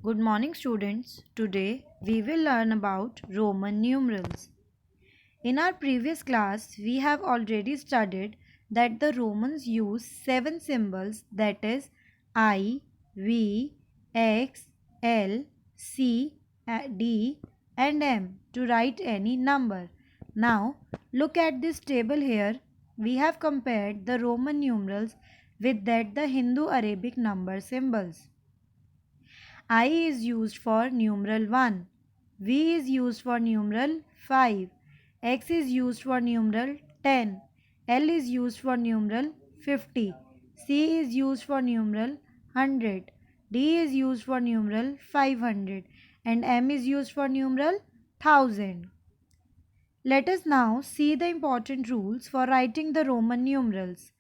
Good morning, students. Today we will learn about Roman numerals. In our previous class, we have already studied that the Romans used 7 symbols, that is I, V, X, L, C, D and M to write any number. Now, look at this table here. We have compared the Roman numerals with that the Hindu-Arabic number symbols. I is used for numeral 1, V is used for numeral 5, X is used for numeral 10, L is used for numeral 50, C is used for numeral 100, D is used for numeral 500 and M is used for numeral 1000. Let us now see the important rules for writing the Roman numerals.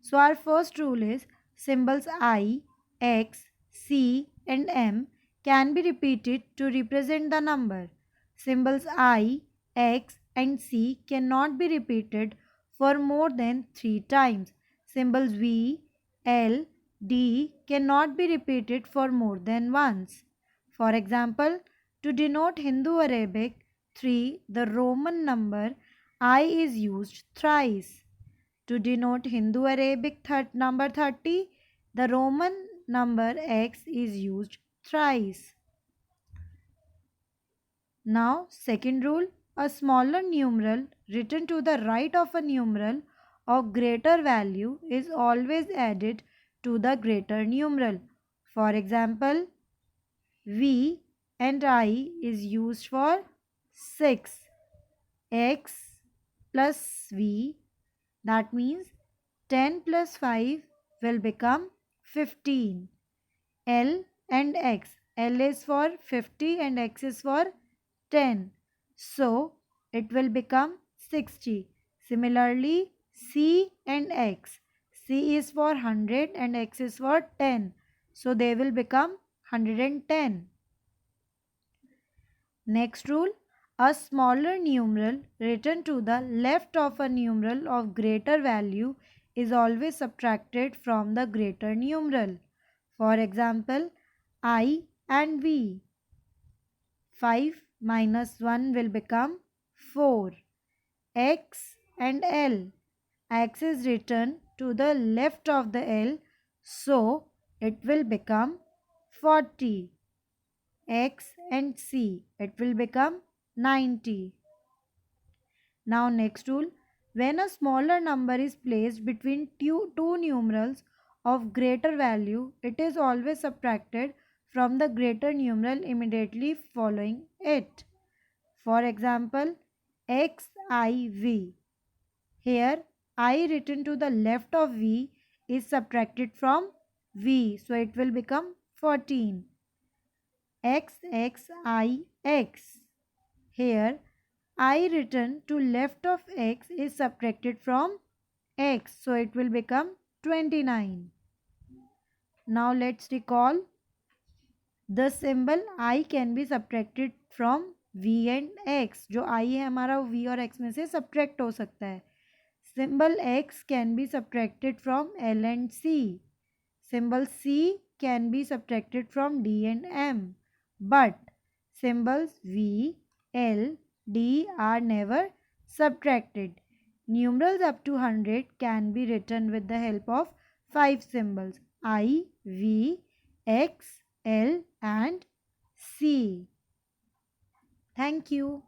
So our first rule is symbols I, X, C and M can be repeated to represent the number. Symbols I, X and C cannot be repeated for more than 3 times. Symbols V, L, D cannot be repeated for more than once. For example, to denote Hindu-Arabic 3, the Roman number I is used thrice. To denote Hindu-Arabic number 30, the Roman number X is used thrice. Now, second rule, a smaller numeral written to the right of a numeral of greater value is always added to the greater numeral. For example, V and I is used for 6. X plus V, that means 10 plus 5 will become 15. L and X, L is for 50 and X is for 10. So it will become 60. Similarly, C and X, C is for 100 and X is for 10. So they will become 110. Next rule, a smaller numeral written to the left of a numeral of greater value is always subtracted from the greater numeral. For example, I and V. 5 minus 1 will become 4. X and L. X is written to the left of the L, so it will become 40. X and C, it will become 90. Now next rule, when a smaller number is placed between two numerals of greater value, it is always subtracted from the greater numeral immediately following it. For example, XIV. Here I written to the left of V is subtracted from V, so it will become 14. XXIX. Here I written to left of X is subtracted from X, so it will become 29. Now let's recall the symbol I can be subtracted from V and X. जो I है हमारा V और X में से subtract हो सकता है. Symbol X can be subtracted from L and C. Symbol C can be subtracted from D and M. But symbols V, L, D are never subtracted. Numerals up to 100 can be written with the help of 5 symbols I, V, X, L and C. Thank you.